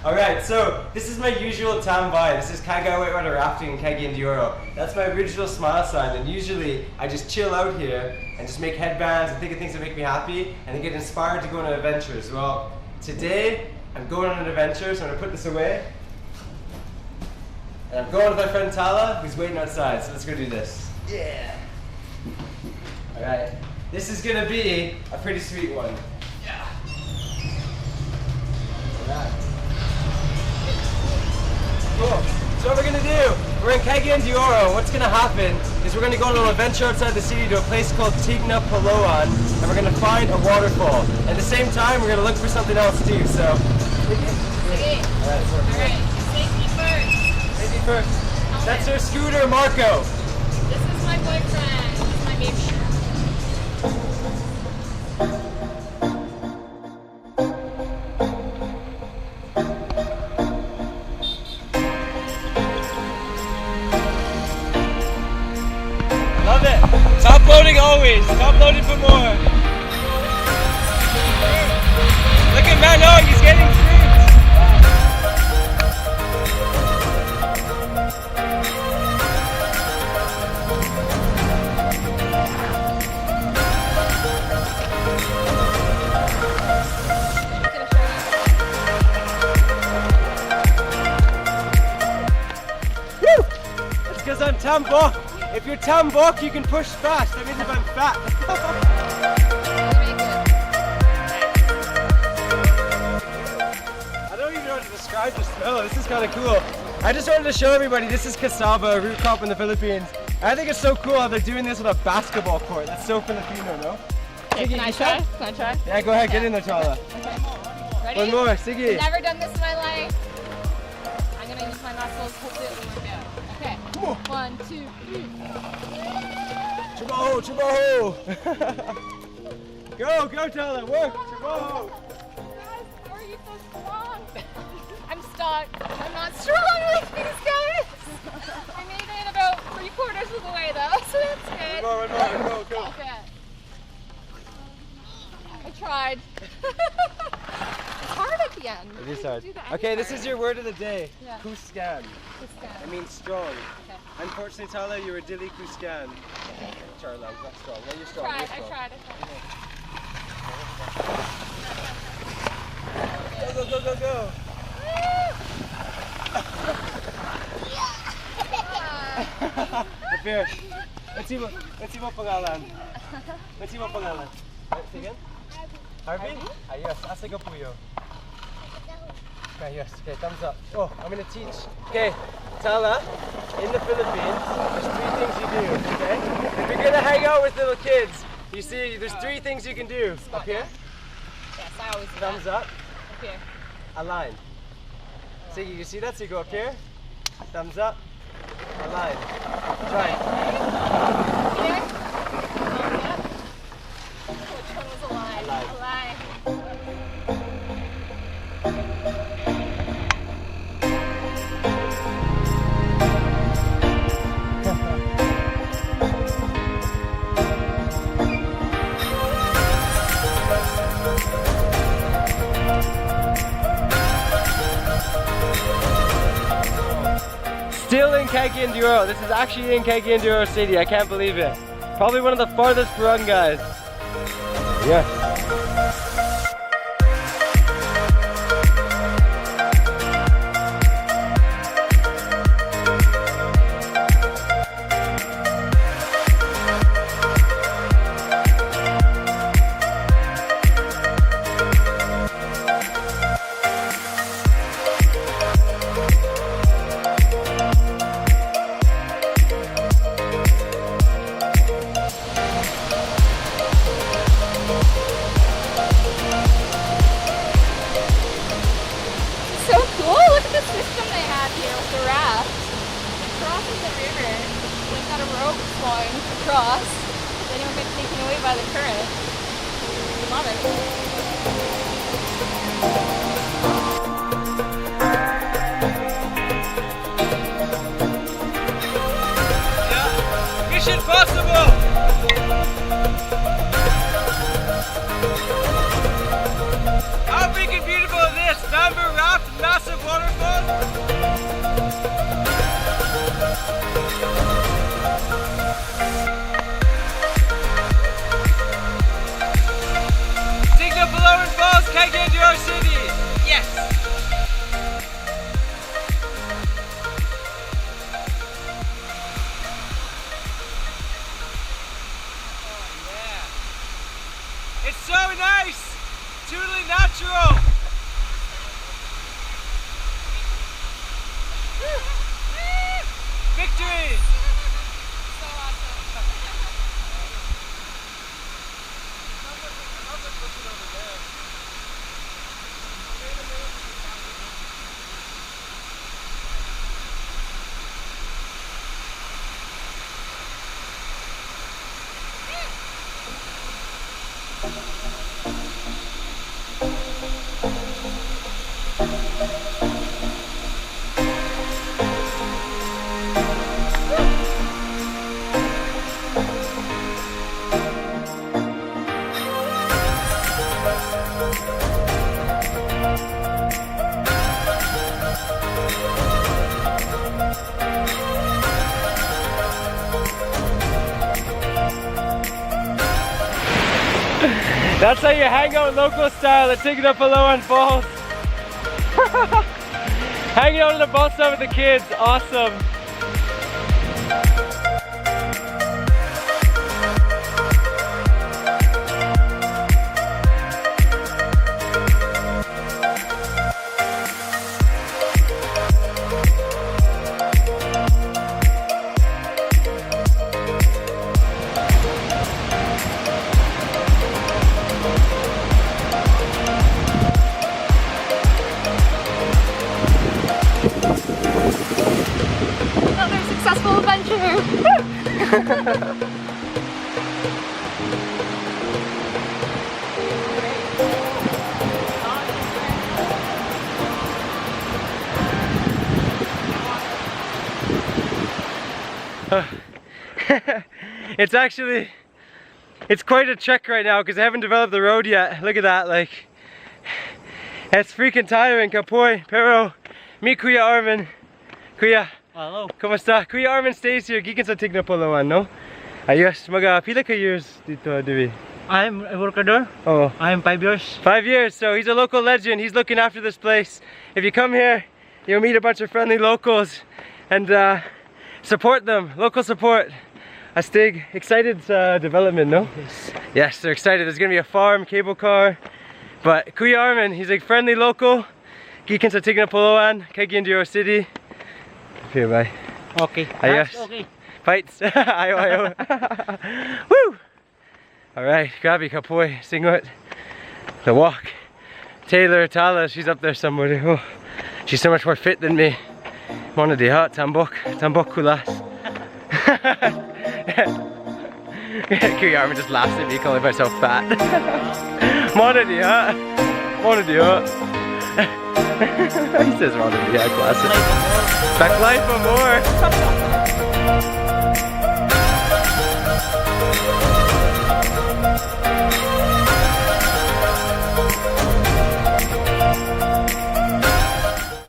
Alright, so this is my usual tambay. This is Kagay Whitewater Rafting in Cagayan de Oro. That's my original smile sign, and usually I just chill out here and just make headbands and think of things that make me happy and then get inspired to go on adventures. Well, today I'm going on an adventure, so I'm going to put this away. And I'm going with my friend Tala, who's waiting outside, so let's go do this. Yeah! Alright, this is going to be a pretty sweet one. Yeah! Alright. Cool. So what we're going to do, we're in Cagayan de Oro. What's going to happen is we're going to go on an adventure outside the city to a place called Tignapoloan, and we're going to find a waterfall. At the same time, we're going to look for something else too, so... Okay. Alright, safety first. Safety first. That's our scooter, Marco. This is my boyfriend. This is my baby. Love it. Top loading always. Top loading for more. Look at Mano, he's getting fruits. Woo! It's because I'm tambok. If you're tambok, you can push fast. That means if I'm fat. I don't even know how to describe the smell. This is kind of cool. I just wanted to show everybody this is Cassava, a root crop in the Philippines. I think it's so cool how they're doing this with a basketball court. That's so Filipino, no? Okay, can I try? Can I try? Yeah, go ahead, get in there, Tala. Okay. Ready? One more, Siggy. Never done this in my life. I'm gonna use my muscles. Hopefully it will work out. Okay. 1, 2, 3. Trabaho, trabaho! Go, go, Tala, work, trabaho! Guys, how are you so strong? I'm stuck. I'm not strong like these guys. I made it about 3/4 of the way though, so that's good. One more, go. Okay. I tried. It's hard at the end. It is hard. Do the Okay, end this part. is your word of the day. Yeah. Kuskan. This guy. It means strong. Okay. Unfortunately, Tala, you were Dili Kuskan. Charlie, not strong. No, you're strong. I You're strong. tried. Go, go, go, go, go. Up here. Let's see what pangalan. Let's see what pangalan. Say again? Harvey? Ayos. Asa ka puyo? Okay, yes. Okay, thumbs up. Oh, I'm going to teach. Okay, Tala, in the Philippines, there's 3 things you do, okay? If you're going to hang out with little kids, you see, there's 3 things you can do. Up here, Yes, I always do thumbs that. up, Up here. a line. So you see that? So you go up here, thumbs up, a line. Try it. Here. Thumbs up. Which one was a line? A line. A line. Still in Cagayan de Oro. This is actually in Cagayan de Oro City. I can't believe it. Probably one of the farthest barangays. Yeah. Across, then you'll get taken away by the current. Love it. Yeah, mission possible! How big and beautiful is this? Bamboo raft, massive Tignapoloan Falls, Cagayan de Oro City. Yes. It's so nice! Totally natural! Victory! So awesome. That's how you hang out local style at Tignapoloan Falls. Hanging out on the bus with the kids, awesome. Another successful adventure. It's quite a trek right now because I haven't developed the road yet. Look at that, like, it's freaking tiring, kapoy, pero, mi Kuya Armin. Kuya, Hello. kumusta? Kuya Armin stays here, gikan sa Tignapoloan, no? Ayos, pila ka years dito, Devi? I'm a worker. Oh, I'm 5 years. 5 years, so he's a local legend. He's looking after this place. If you come here, you'll meet a bunch of friendly locals and support them, local support. Astig, excited development, no? Yes. Yes, they're excited. There's gonna be a farm, cable car. But Kuya Armin, he's a friendly local. Gikan sa Tignapoloan, Cagayan de Oro City. Here, bye. Okay. Ayos. That's okay. Fights. Ayo, ayo. Woo! Alright, grabe kapoy, singot. The walk. Taylor, Tala, she's up there somewhere. Oh, she's so much more fit than me. Mona di ha, tambok kulas. Kuya Armin just laughs at me calling myself fat. Mona di ha. Mona di ha. He says Mona di ha, classic. Back life for more.